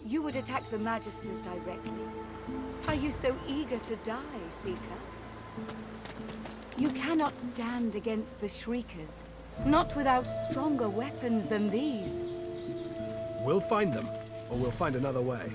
You would attack the Magisters directly. Are you so eager to die, Seeker? You cannot stand against the Shriekers, not without stronger weapons than these. We'll find them, or we'll find another way.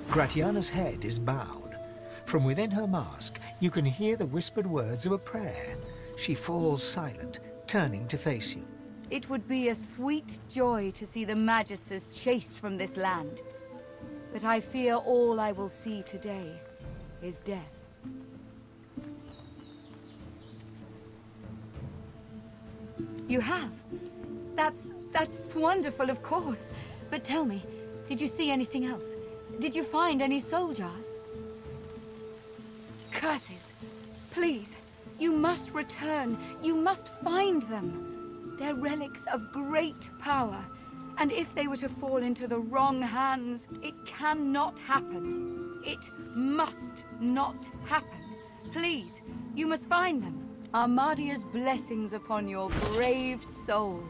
Gratiana's head is bowed. From within her mask, you can hear the whispered words of a prayer. She falls silent, turning to face you. It would be a sweet joy to see the Magisters chased from this land. But I fear all I will see today is death. You have? That's wonderful, of course. But tell me, did you see anything else? Did you find any soul jars? Curses! Please, you must return. You must find them. They're relics of great power. And if they were to fall into the wrong hands, it cannot happen. It must not happen. Please, you must find them. Armadia's blessings upon your brave soul.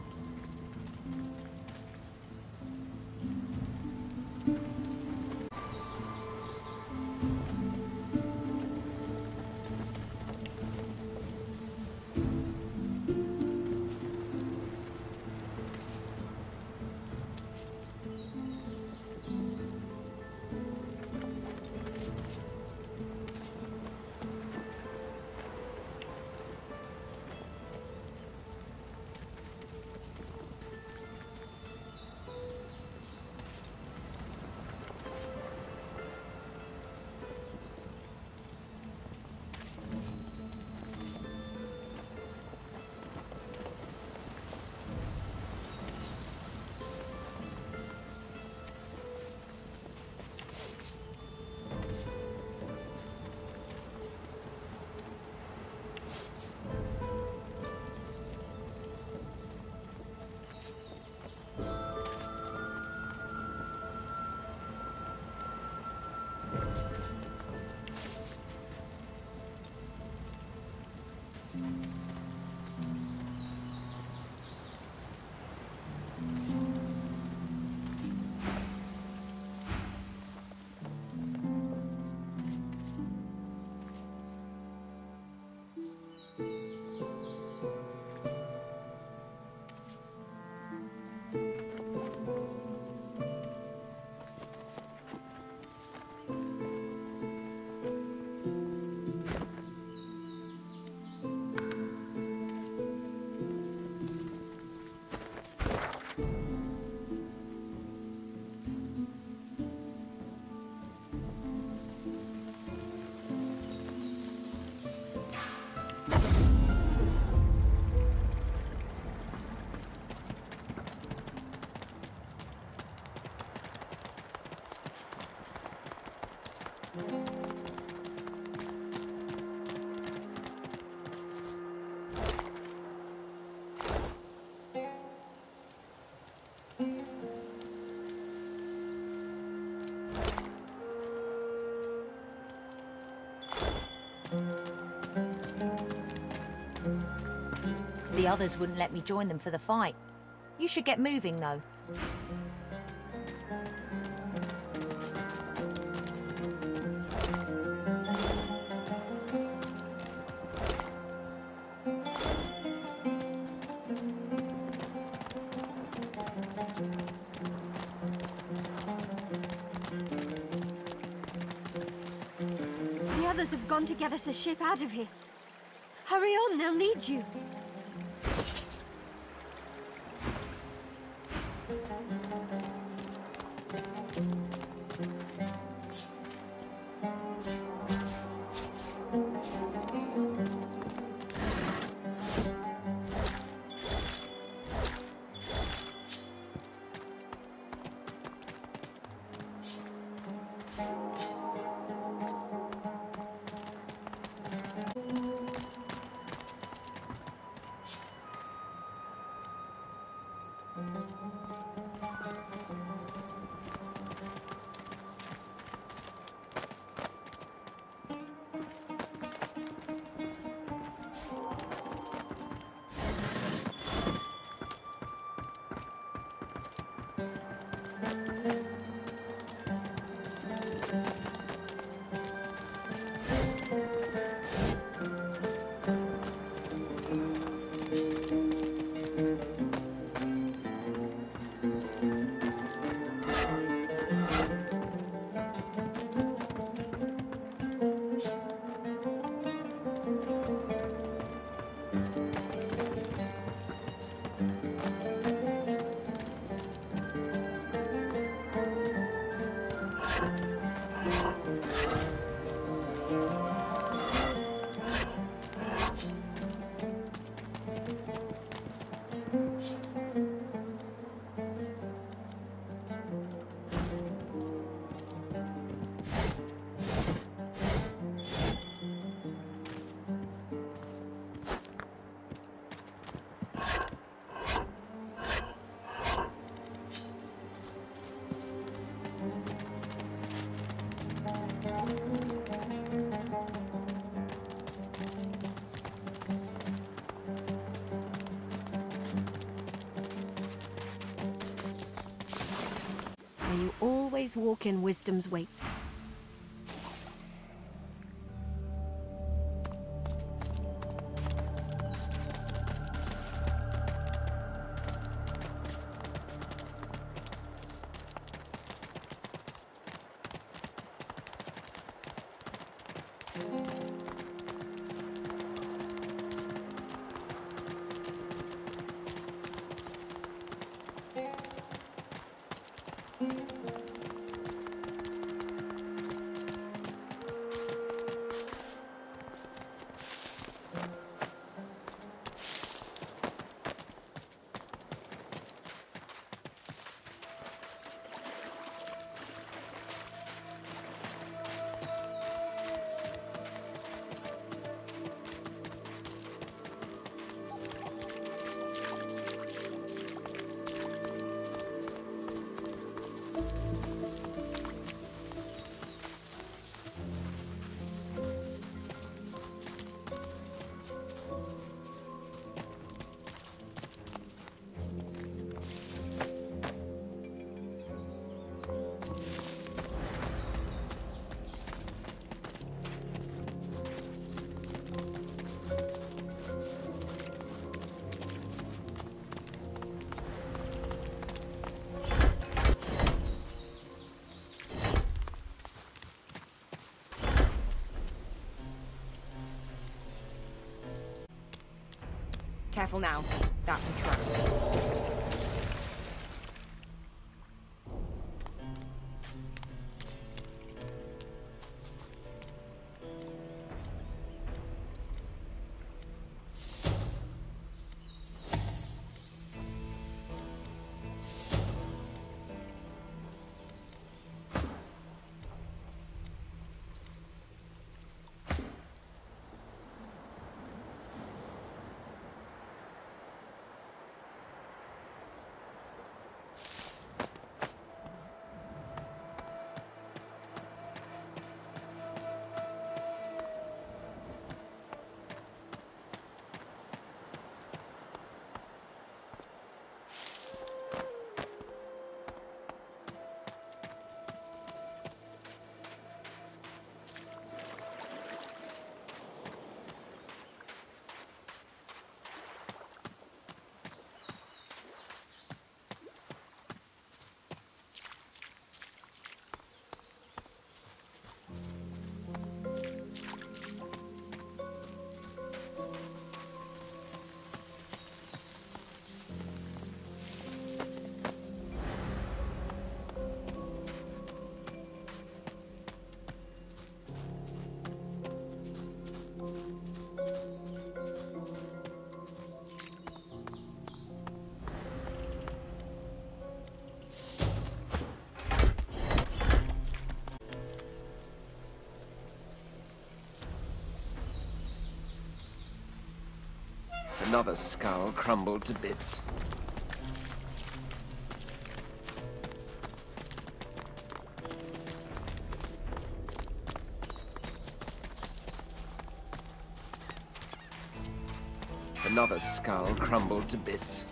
The others wouldn't let me join them for the fight. You should get moving, though. The others have gone to get us a ship out of here. Hurry on, they'll need you. May you always walk in wisdom's wake. Careful now. That's a trap. Another skull crumbled to bits. Another skull crumbled to bits.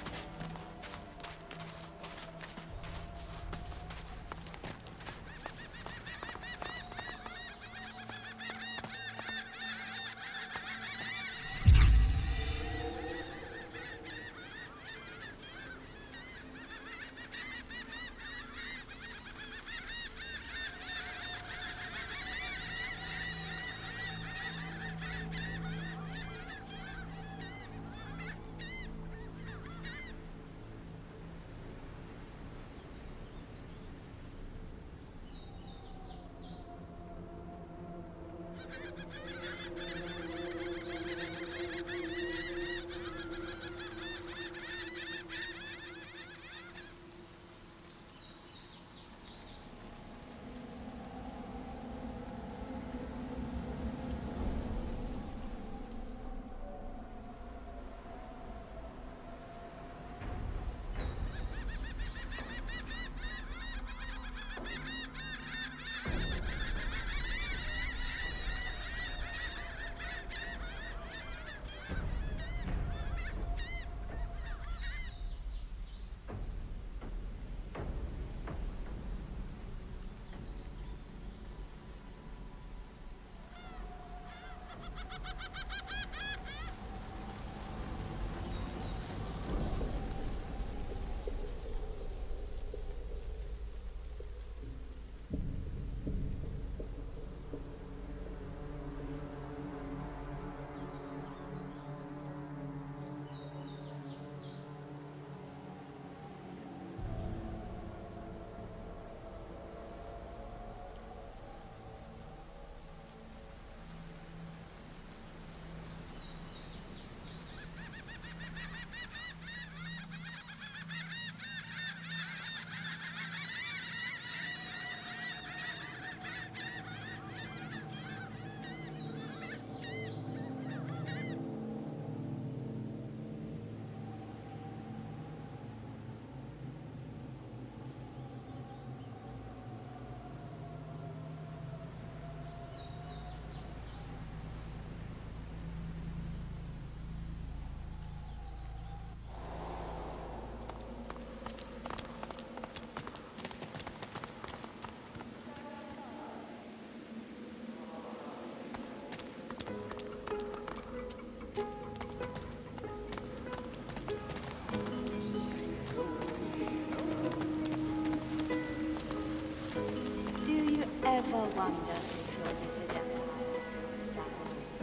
never wonder if your wizard empire still stands.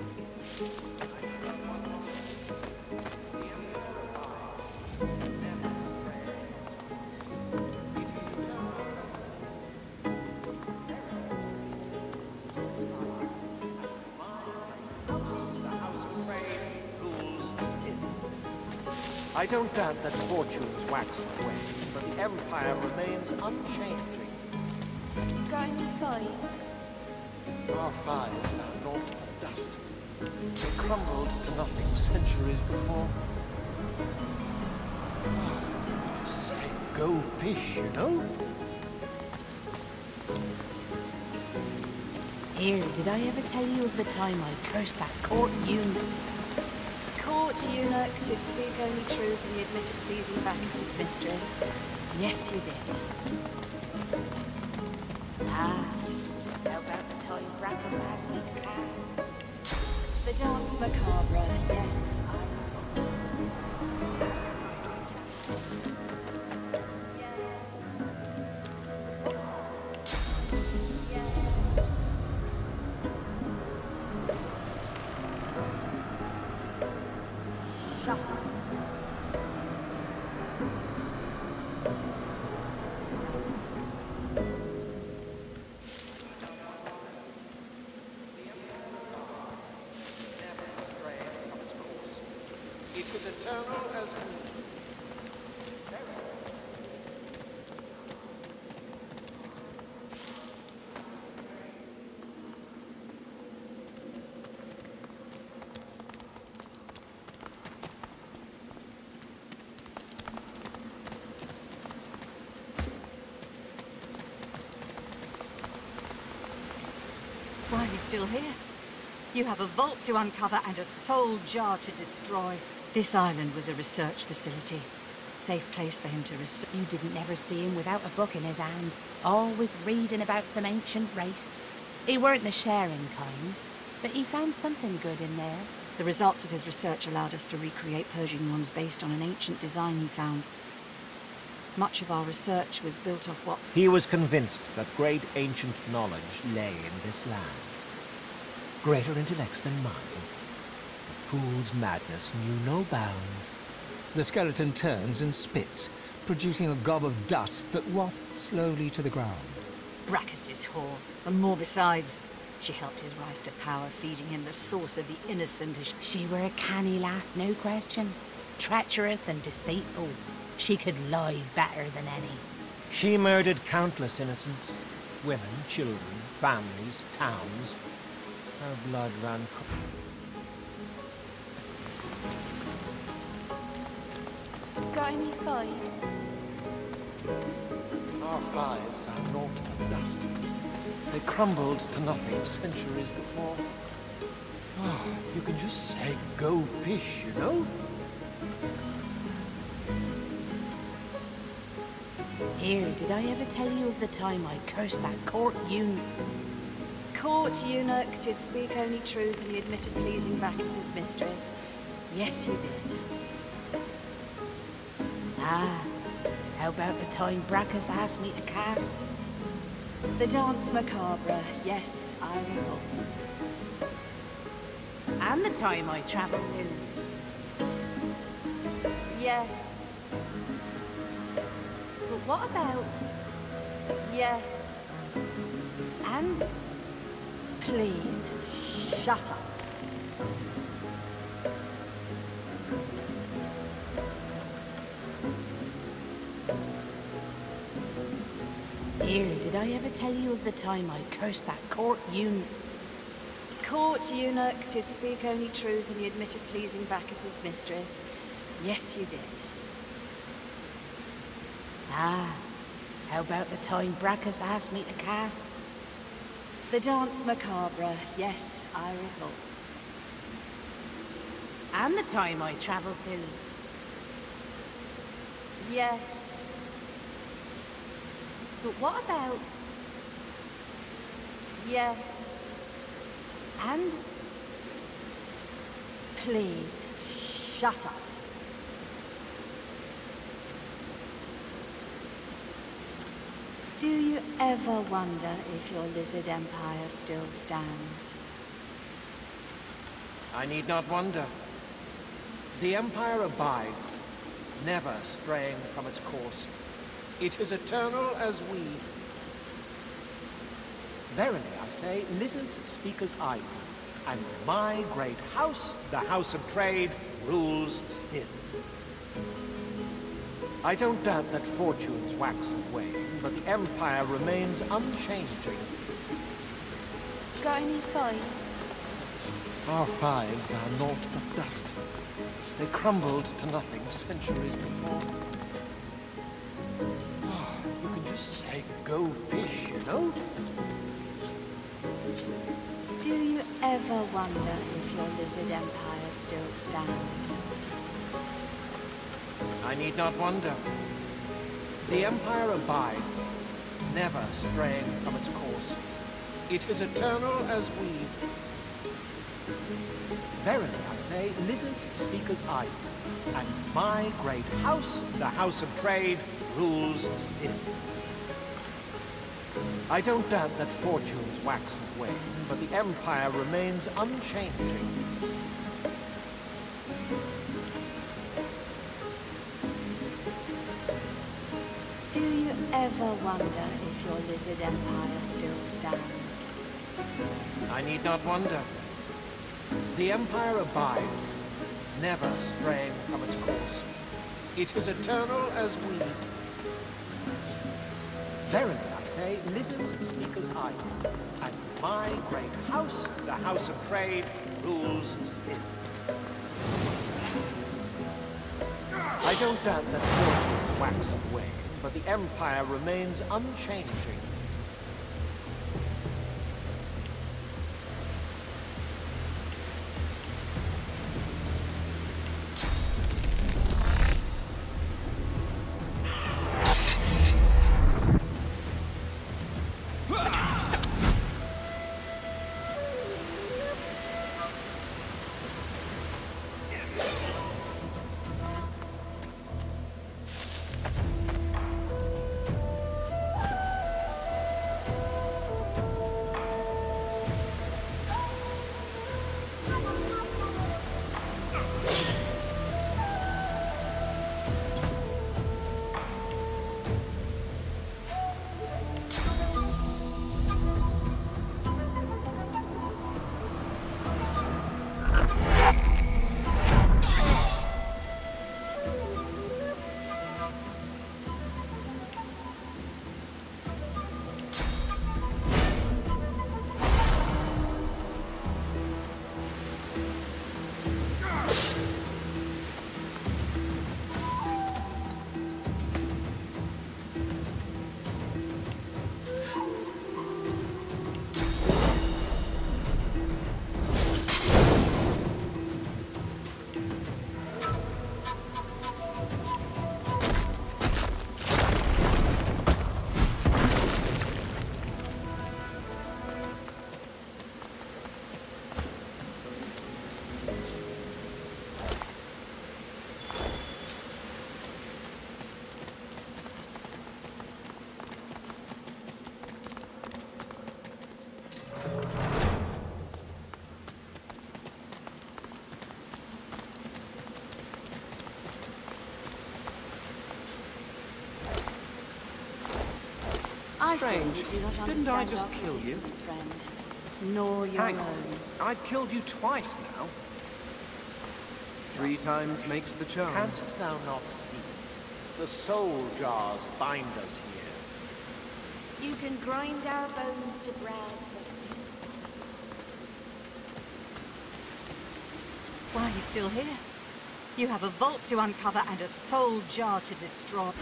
I don't doubt that fortunes wax and wane, but the Empire remains unchanging. Got any fives? Our fives are naught but dust. They crumbled to nothing centuries before. Just say, go fish, you know? Here, did I ever tell you of the time I cursed that court eunuch? Court eunuch to speak only truth and the admitted pleasing Bacchus's mistress. Yes, you did. Ah, how about the time Bracchus asked me to cast? The dance macabre. Yes, Shut up. It is eternal as Why are you still here? You have a vault to uncover and a soul jar to destroy. This island was a research facility. Safe place for him to research. You didn't never see him without a book in his hand, always reading about some ancient race. He weren't the sharing kind, but he found something good in there. The results of his research allowed us to recreate Persian ones based on an ancient design he found. Much of our research was built off what... He was convinced that great ancient knowledge lay in this land. Greater intellects than mine. The fool's madness knew no bounds. The skeleton turns and spits, producing a gob of dust that wafts slowly to the ground. Bracchus's whore, and more besides. She helped his rise to power, feeding him the source of the innocent as... She were a canny lass, no question. Treacherous and deceitful. She could lie better than any. She murdered countless innocents. Women, children, families, towns. Her blood ran... Got any fives? Our fives are naught but dust. They crumbled to nothing centuries before. Oh, you can just say, go fish, you know? Here, did I ever tell you of the time I cursed that court eunuch? Court eunuch to speak only truth and the admitted pleasing Bacchus's mistress. Yes, you did. Ah, how about the time Bracchus asked me to cast? The dance macabre. Yes, I recall. And the time I travelled to. Yes. But what about... Yes. And... Please, shut up. Here, did I ever tell you of the time I cursed that court eunuch? Court eunuch to speak only truth and the admitted pleasing Bacchus's mistress. Yes, you did. Ah, how about the time Bracchus asked me to cast? The dance macabre. Yes, I recall. And the time I travelled to. Yes. But what about... Yes. And... Please, shut up. Do you ever wonder if your lizard empire still stands? I need not wonder. The Empire abides, never straying from its course. It is eternal as we. Verily, I say, lizards speak as I do, and my great house, the House of Trade, rules still. I don't doubt that fortunes wax and wane, but the Empire remains unchanging. Got any fives? Our fives are naught but dust. They crumbled to nothing centuries before. Oh, you can just say, go fish, you know? Do you ever wonder if your lizard empire still stands? I need not wonder. The Empire abides, never straying from its course. It is eternal as we. Verily, I say, lizards speak as I do, and my great house, the House of Trade, rules still. I don't doubt that fortunes wax and wane, but the Empire remains unchanging. Do you ever wonder if your lizard empire still stands? I need not wonder. The Empire abides, never straying from its course. It is eternal as we. Verily, I say, lizards speak as I do, and my great house, the House of Trade, rules still. I don't doubt that fortunes wax and wane, but the Empire remains unchanging. Strange. Didn't I just kill you? Friend, nor your Hang on. own. I've killed you twice now. 3 times makes the charm. Canst thou not see? The soul jars bind us here. You can grind our bones to bread. Why are you still here? You have a vault to uncover and a soul jar to destroy.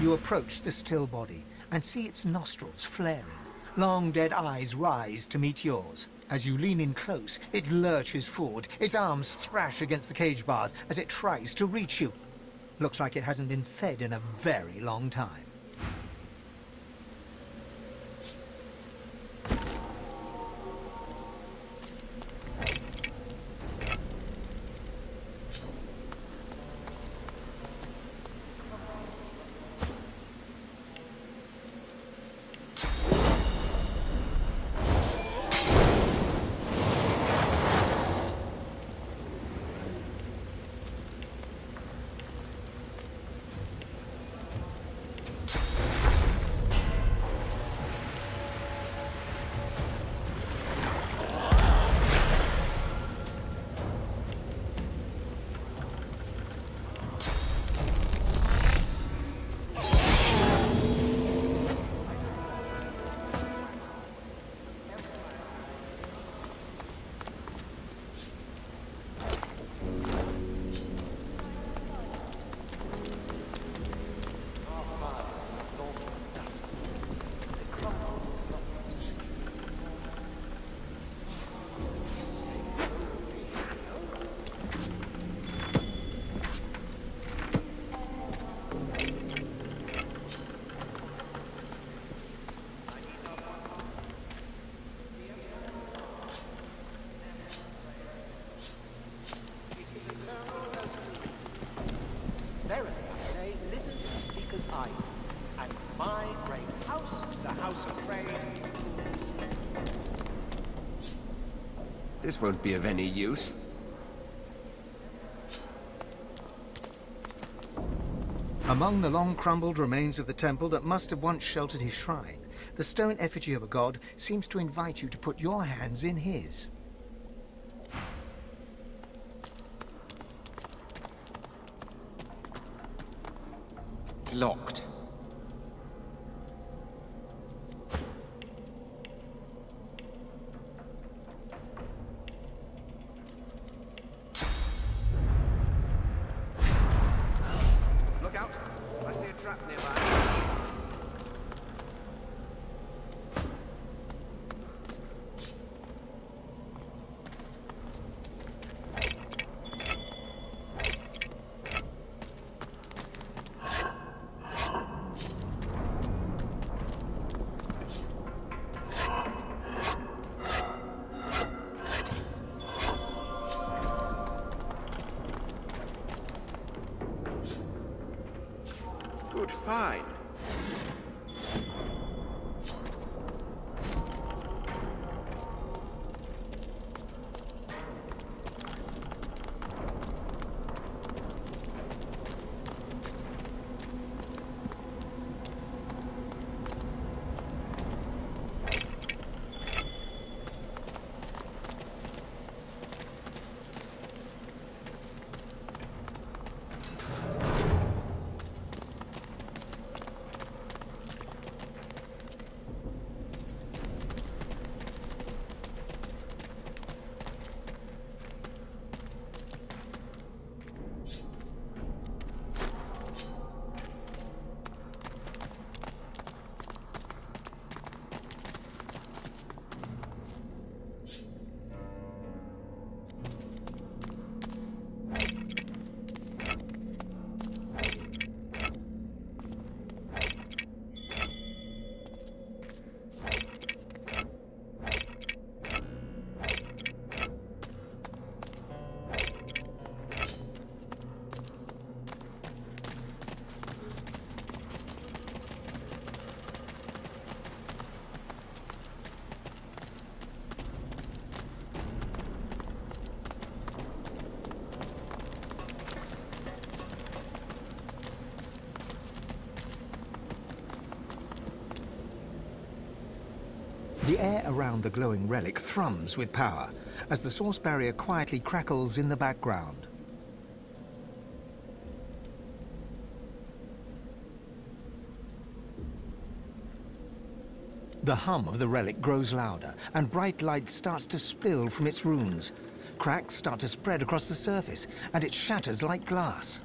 You approach the still body and see its nostrils flaring. Long dead eyes rise to meet yours. As you lean in close, it lurches forward. Its arms thrash against the cage bars as it tries to reach you. Looks like it hasn't been fed in a very long time. Verily, I say, listen to the speaker's eye, and my great house, the house of trade. This won't be of any use. Among the long-crumbled remains of the temple that must have once sheltered his shrine, the stone effigy of a god seems to invite you to put your hands in his. Locked. Look out! I see a trap nearby. Good find. The air around the glowing relic thrums with power as the source barrier quietly crackles in the background. The hum of the relic grows louder, and bright light starts to spill from its runes. Cracks start to spread across the surface, and it shatters like glass.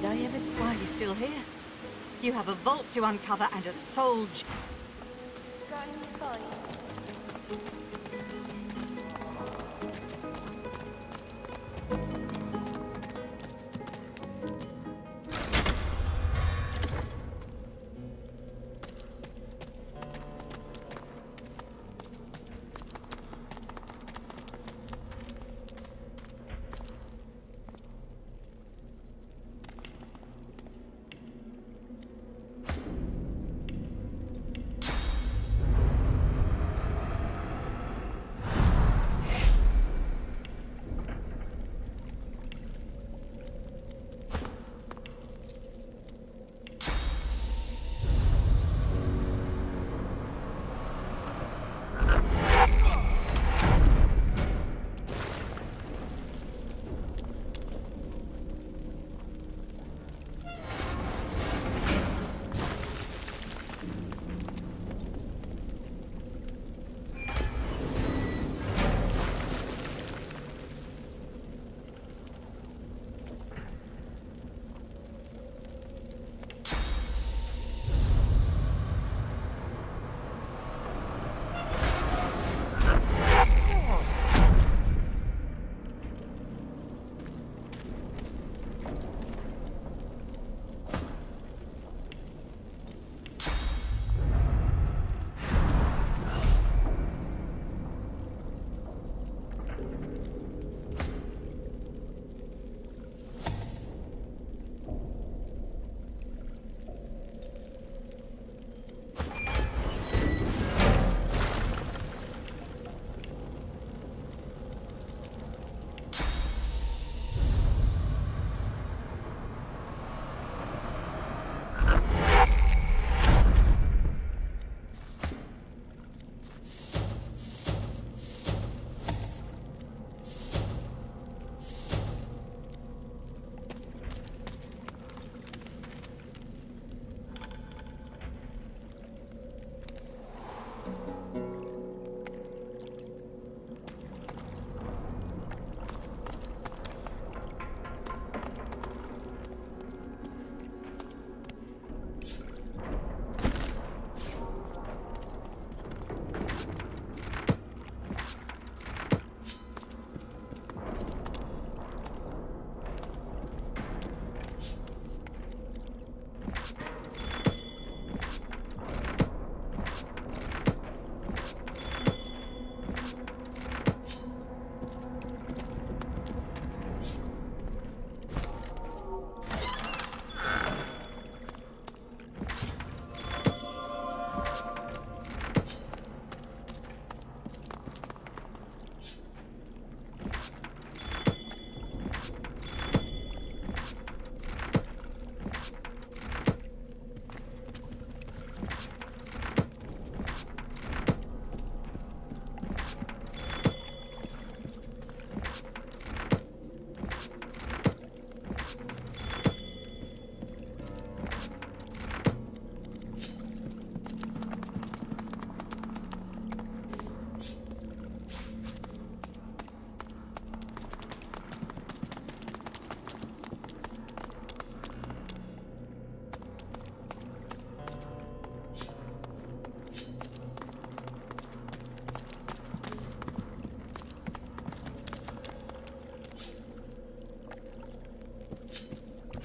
I ever... Why are you still here? You have a vault to uncover and a soul... Got any fights?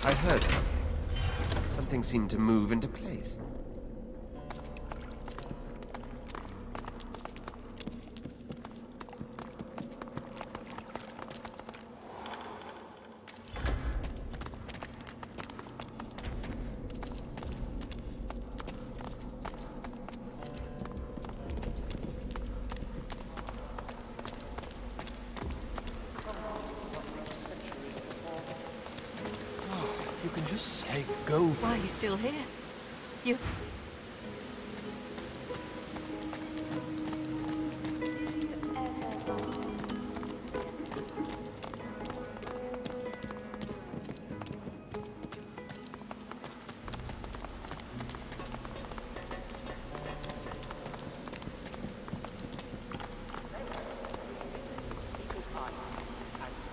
I heard something. Something seemed to move into place. You can just say go. Why are you still here? You...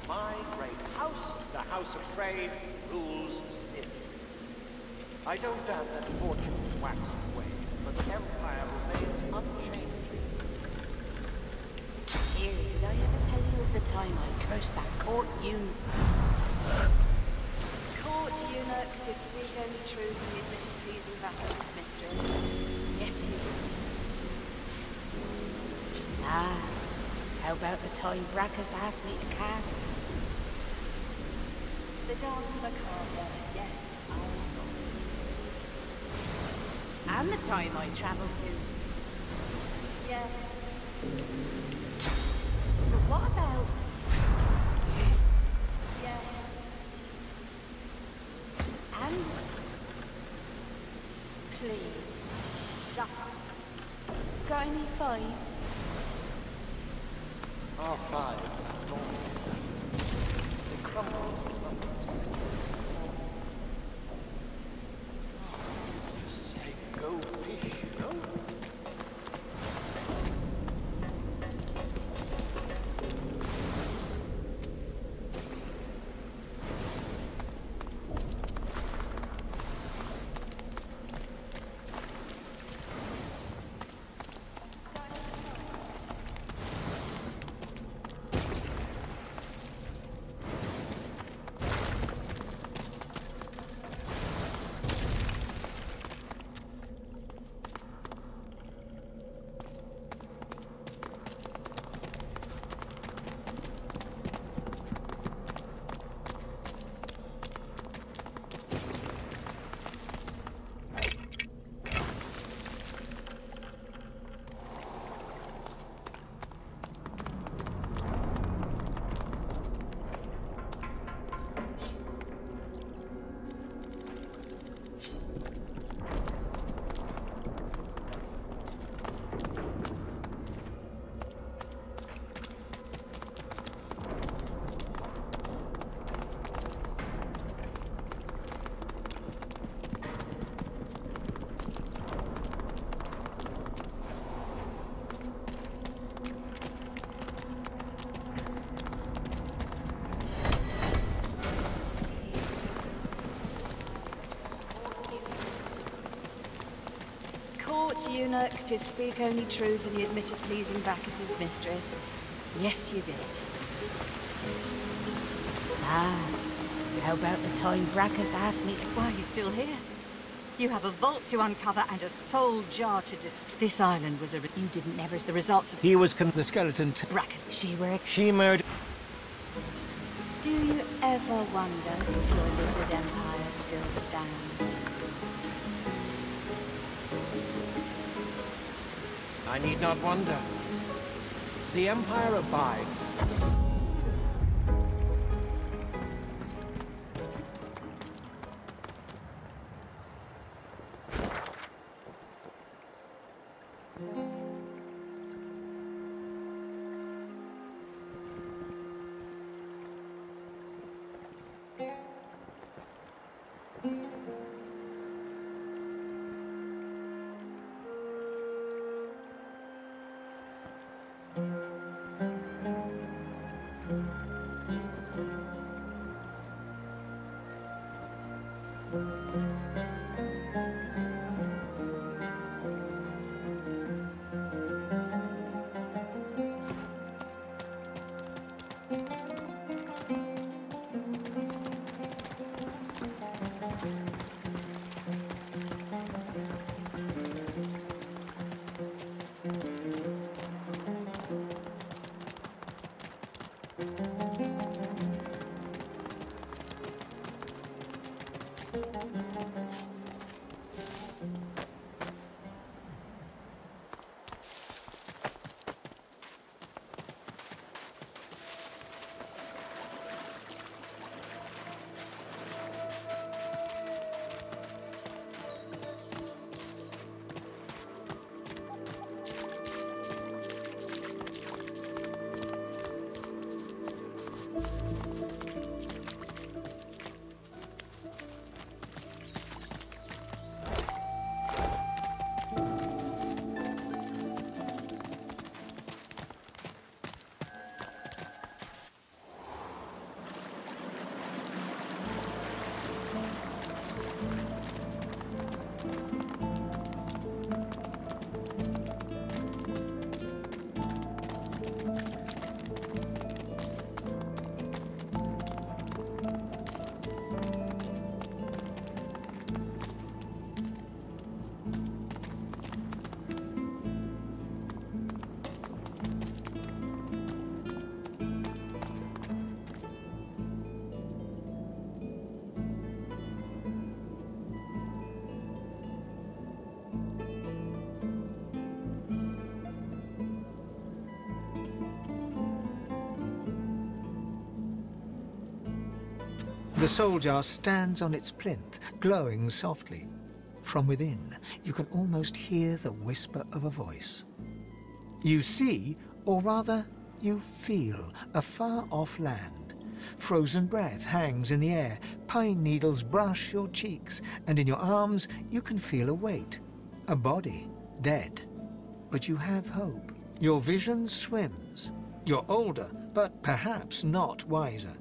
My great house, the House of Trade rules still. I don't doubt that fortunes wax and wane, but the Empire remains unchanging. Here, did I ever tell you of the time I cursed that court Court eunuch to speak only truth and the admitted pleasing Bacchus's mistress. Yes, you did. Ah, how about the time Brachus asked me to cast? The dance macabre. Yes, I recall. And the time I travelled to. Yes. But what about... Yes. And... Please. Shut up. got any fives? Our fives are normally dust. They crumble into lumps. Just say go fish, you know? Court eunuch to speak only truth and the admitted pleasing Bacchus's mistress. Yes, you did. Ah, how about the time Brachus asked me to... Why are you still here? You have a vault to uncover and a soul jar to destroy. This island was a... You didn't never... The results of... He was the skeleton... Brachus. She murdered... Do you ever wonder if your lizard empire still stands? I need not wonder. The Empire abides. The soul jar stands on its plinth, glowing softly. From within, you can almost hear the whisper of a voice. You see, or rather, you feel, a far-off land. Frozen breath hangs in the air, pine needles brush your cheeks, and in your arms you can feel a weight. A body, dead. But you have hope. Your vision swims. You're older, but perhaps not wiser.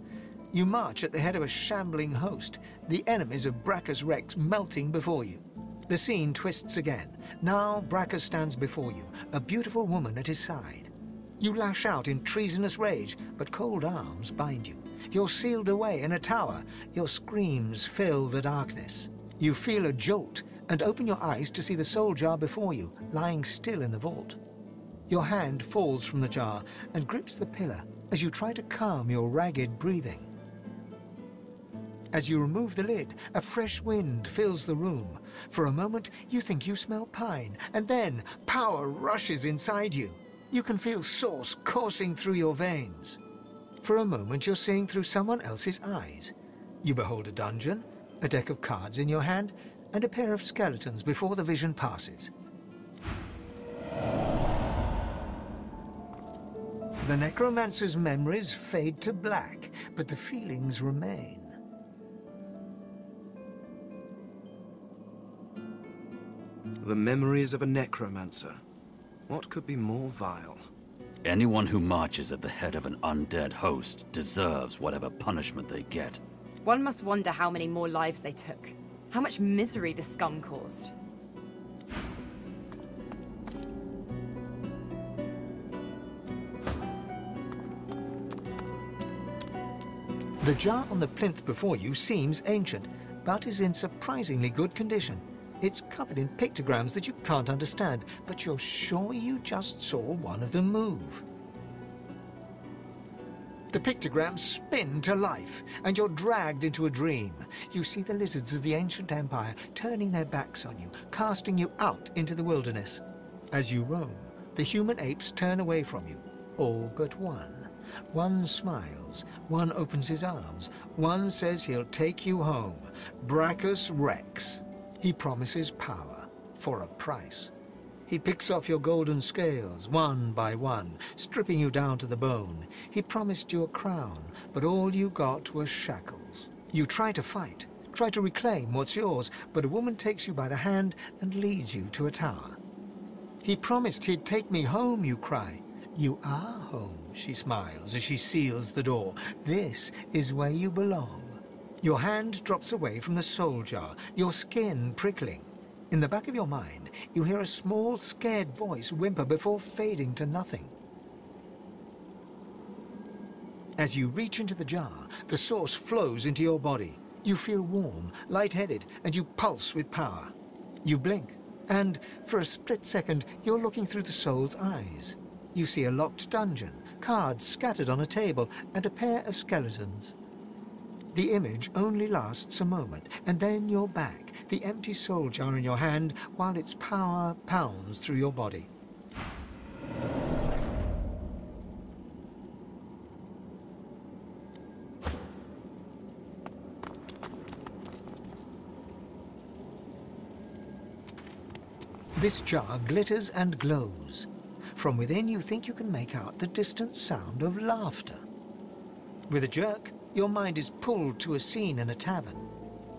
You march at the head of a shambling host, the enemies of Bracchus Rex melting before you. The scene twists again. Now Bracchus stands before you, a beautiful woman at his side. You lash out in treasonous rage, but cold arms bind you. You're sealed away in a tower. Your screams fill the darkness. You feel a jolt and open your eyes to see the soul jar before you, lying still in the vault. Your hand falls from the jar and grips the pillar as you try to calm your ragged breathing. As you remove the lid, a fresh wind fills the room. For a moment, you think you smell pine, and then power rushes inside you. You can feel sauce coursing through your veins. For a moment, you're seeing through someone else's eyes. You behold a dungeon, a deck of cards in your hand, and a pair of skeletons before the vision passes. The necromancer's memories fade to black, but the feelings remain. The memories of a necromancer. What could be more vile? Anyone who marches at the head of an undead host deserves whatever punishment they get. One must wonder how many more lives they took. How much misery the scum caused. The jar on the plinth before you seems ancient, but is in surprisingly good condition. It's covered in pictograms that you can't understand, but you're sure you just saw one of them move. The pictograms spin to life, and you're dragged into a dream. You see the lizards of the ancient empire turning their backs on you, casting you out into the wilderness. As you roam, the human apes turn away from you, all but one. One smiles, one opens his arms, one says he'll take you home. Bracchus Rex. He promises power for a price. He picks off your golden scales, one by one, stripping you down to the bone. He promised you a crown, but all you got was shackles. You try to fight, try to reclaim what's yours, but a woman takes you by the hand and leads you to a tower. He promised he'd take me home, you cry. You are home, she smiles as she seals the door. This is where you belong. Your hand drops away from the soul jar, your skin prickling. In the back of your mind, you hear a small, scared voice whimper before fading to nothing. As you reach into the jar, the source flows into your body. You feel warm, lightheaded, and you pulse with power. You blink, and for a split second, you're looking through the soul's eyes. You see a locked dungeon, cards scattered on a table, and a pair of skeletons. The image only lasts a moment, and then you're back, the empty soul jar in your hand, while its power pounds through your body. This jar glitters and glows. From within, you think you can make out the distant sound of laughter. With a jerk, your mind is pulled to a scene in a tavern.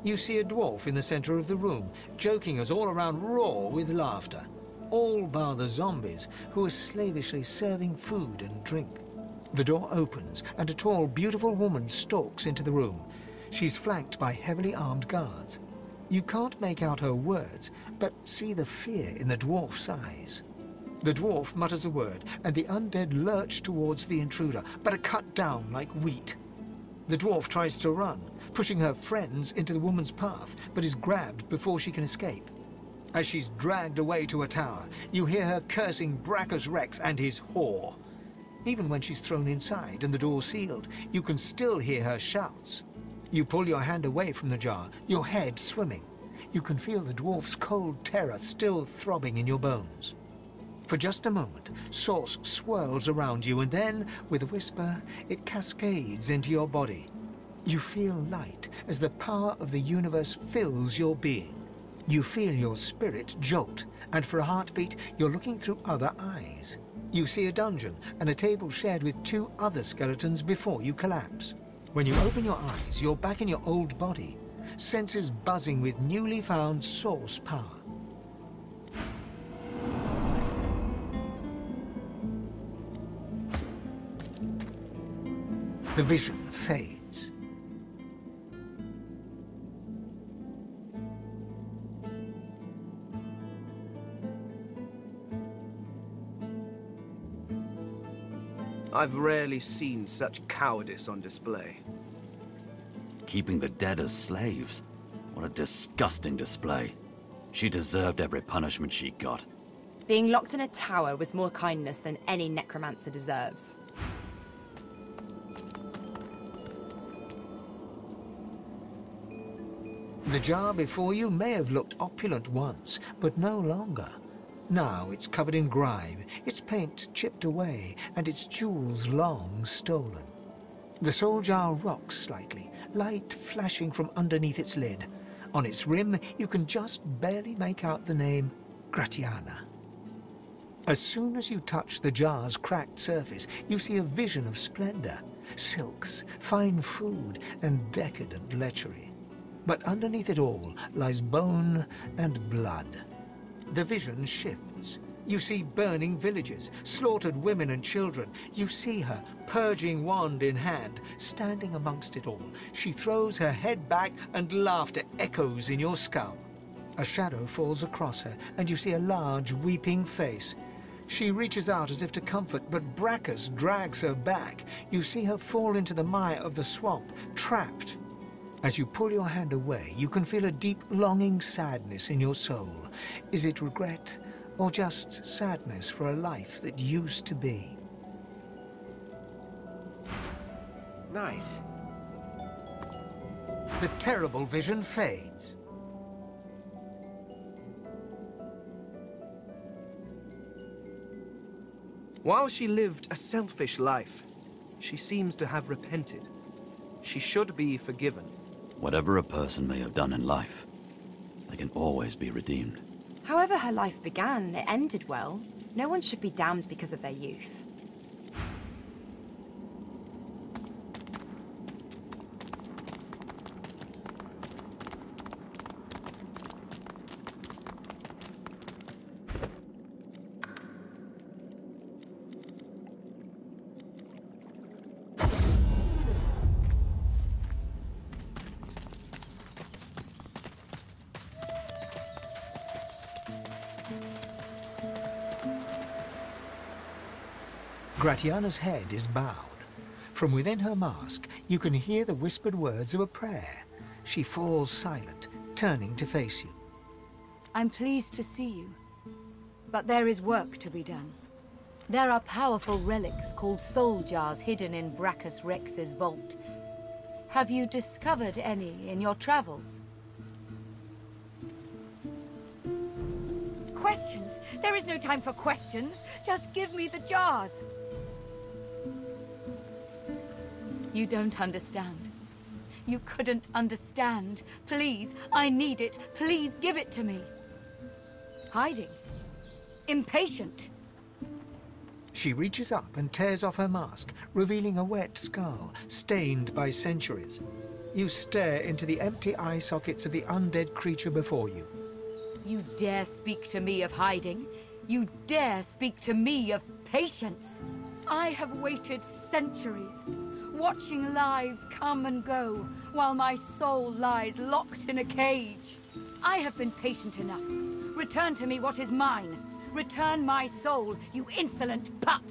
You see a dwarf in the center of the room, joking as all around roar with laughter. All bar the zombies, who are slavishly serving food and drink. The door opens, and a tall, beautiful woman stalks into the room. She's flanked by heavily armed guards. You can't make out her words, but see the fear in the dwarf's eyes. The dwarf mutters a word, and the undead lurch towards the intruder, but are cut down like wheat. The dwarf tries to run, pushing her friends into the woman's path, but is grabbed before she can escape. As she's dragged away to a tower, you hear her cursing Bracchus Rex and his whore. Even when she's thrown inside and the door sealed, you can still hear her shouts. You pull your hand away from the jar, your head swimming. You can feel the dwarf's cold terror still throbbing in your bones. For just a moment, sauce swirls around you, and then, with a whisper, it cascades into your body. You feel light as the power of the universe fills your being. You feel your spirit jolt, and for a heartbeat, you're looking through other eyes. You see a dungeon and a table shared with 2 other skeletons before you collapse. When you open your eyes, you're back in your old body, senses buzzing with newly found source power. The vision fades. I've rarely seen such cowardice on display. Keeping the dead as slaves? What a disgusting display. She deserved every punishment she got. Being locked in a tower was more kindness than any necromancer deserves. The jar before you may have looked opulent once, but no longer. Now it's covered in grime, its paint chipped away, and its jewels long stolen. The soul jar rocks slightly, light flashing from underneath its lid. On its rim, you can just barely make out the name Gratiana. As soon as you touch the jar's cracked surface, you see a vision of splendor, silks, fine food, and decadent lechery. But underneath it all lies bone and blood. The vision shifts. You see burning villages, slaughtered women and children. You see her, purging wand in hand, standing amongst it all. She throws her head back and laughter echoes in your skull. A shadow falls across her, and you see a large, weeping face. She reaches out as if to comfort, but Bracchus drags her back. You see her fall into the mire of the swamp, trapped. As you pull your hand away, you can feel a deep, longing sadness in your soul. Is it regret, or just sadness for a life that used to be? Nice. The terrible vision fades. While she lived a selfish life, she seems to have repented. She should be forgiven. Whatever a person may have done in life, they can always be redeemed. However her life began, it ended well. No one should be damned because of their youth. Gratiana's head is bowed. From within her mask, you can hear the whispered words of a prayer. She falls silent, turning to face you. I'm pleased to see you, but there is work to be done. There are powerful relics called soul jars hidden in Brachus Rex's vault. Have you discovered any in your travels? Questions? There is no time for questions. Just give me the jars. You don't understand. You couldn't understand. Please, I need it. Please give it to me. Hiding. Impatient. She reaches up and tears off her mask, revealing a wet skull, stained by centuries. You stare into the empty eye sockets of the undead creature before you. You dare speak to me of hiding? You dare speak to me of patience? I have waited centuries, watching lives come and go, while my soul lies locked in a cage. I have been patient enough. Return to me what is mine. Return my soul, you insolent pup!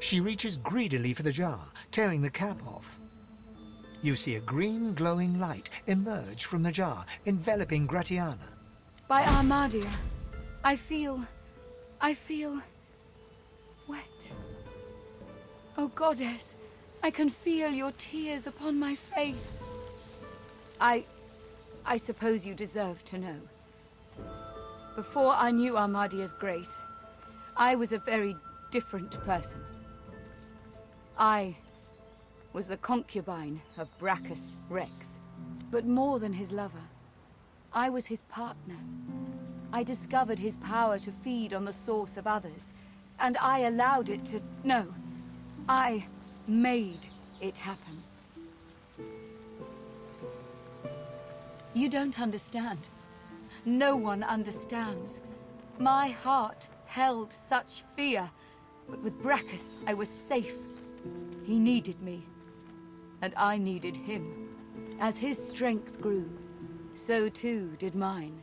She reaches greedily for the jar, tearing the cap off. You see a green glowing light emerge from the jar, enveloping Gratiana. By Armadia, I feel wet. Oh, goddess, I can feel your tears upon my face. I suppose you deserve to know. Before I knew Armadia's grace, I was a very different person. I was the concubine of Brachus Rex, but more than his lover, I was his partner. I discovered his power to feed on the source of others, and I allowed it to... No, I made it happen. You don't understand. No one understands. My heart held such fear, but with Brachus I was safe. He needed me, and I needed him. As his strength grew, so too did mine.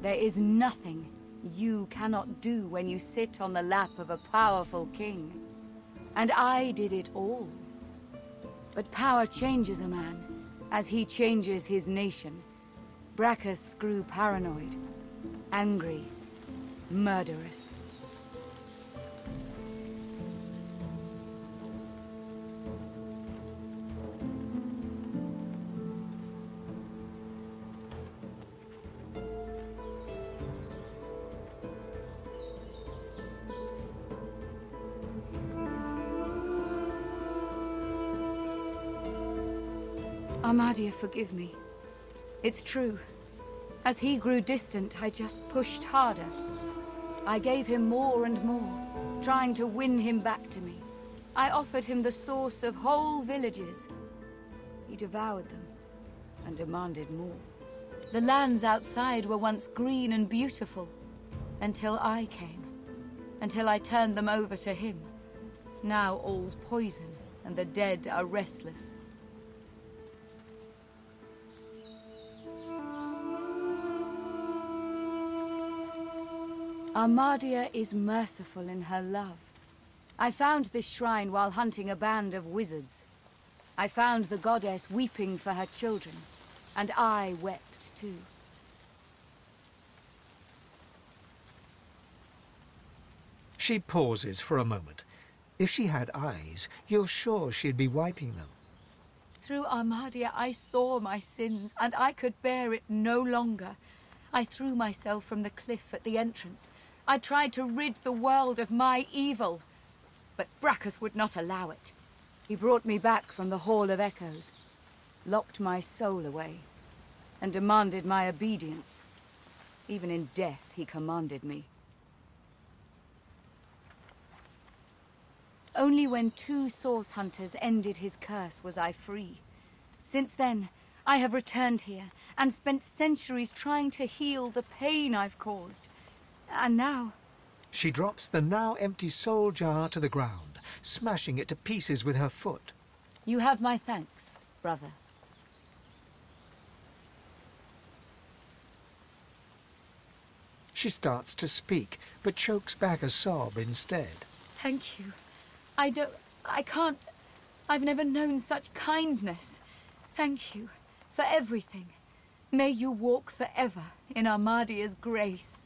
There is nothing you cannot do when you sit on the lap of a powerful king. And I did it all. But power changes a man, as he changes his nation. Brachus grew paranoid, angry, murderous. Armadia, forgive me. It's true. As he grew distant, I just pushed harder. I gave him more and more, trying to win him back to me. I offered him the source of whole villages. He devoured them and demanded more. The lands outside were once green and beautiful, until I came. Until I turned them over to him. Now all's poison, and the dead are restless. Armadia is merciful in her love. I found this shrine while hunting a band of wizards. I found the goddess weeping for her children, and I wept too. She pauses for a moment. If she had eyes, you're sure she'd be wiping them. Through Armadia, I saw my sins, and I could bear it no longer. I threw myself from the cliff at the entrance. I tried to rid the world of my evil, but Brachus would not allow it. He brought me back from the Hall of Echoes, locked my soul away, and demanded my obedience. Even in death, he commanded me. Only when 2 source hunters ended his curse was I free. Since then, I have returned here and spent centuries trying to heal the pain I've caused. And now... She drops the now empty soul jar to the ground, smashing it to pieces with her foot. You have my thanks, brother. She starts to speak, but chokes back a sob instead. Thank you. I can't... I've never known such kindness. Thank you for everything. May you walk forever in Armadia's grace.